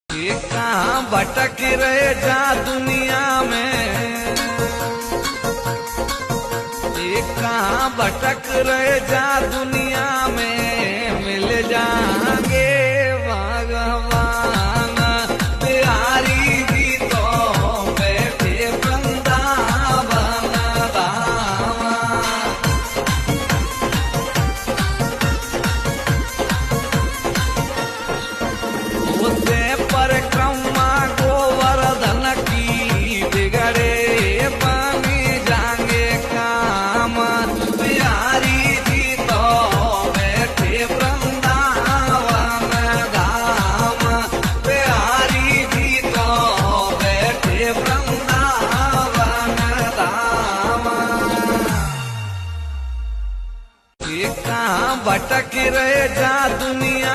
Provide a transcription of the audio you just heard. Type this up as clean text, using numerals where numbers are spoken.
ये कहाँ भटक रहे जा दुनिया में, ये कहाँ भटक रहे जा दुनिया में, मिल जाएंगे भगवान बिहारी जी तो बैठे वृंदावन धाम। होते परिक्रमा गोवर्धन की बिगड़े बनी जाएंगे काम, बिहारी जी तो बैठे वृंदावन धाम, बिहारी जी तो बैठे वृंदावन धाम। ये कहाँ भटक रहे जा दुनिया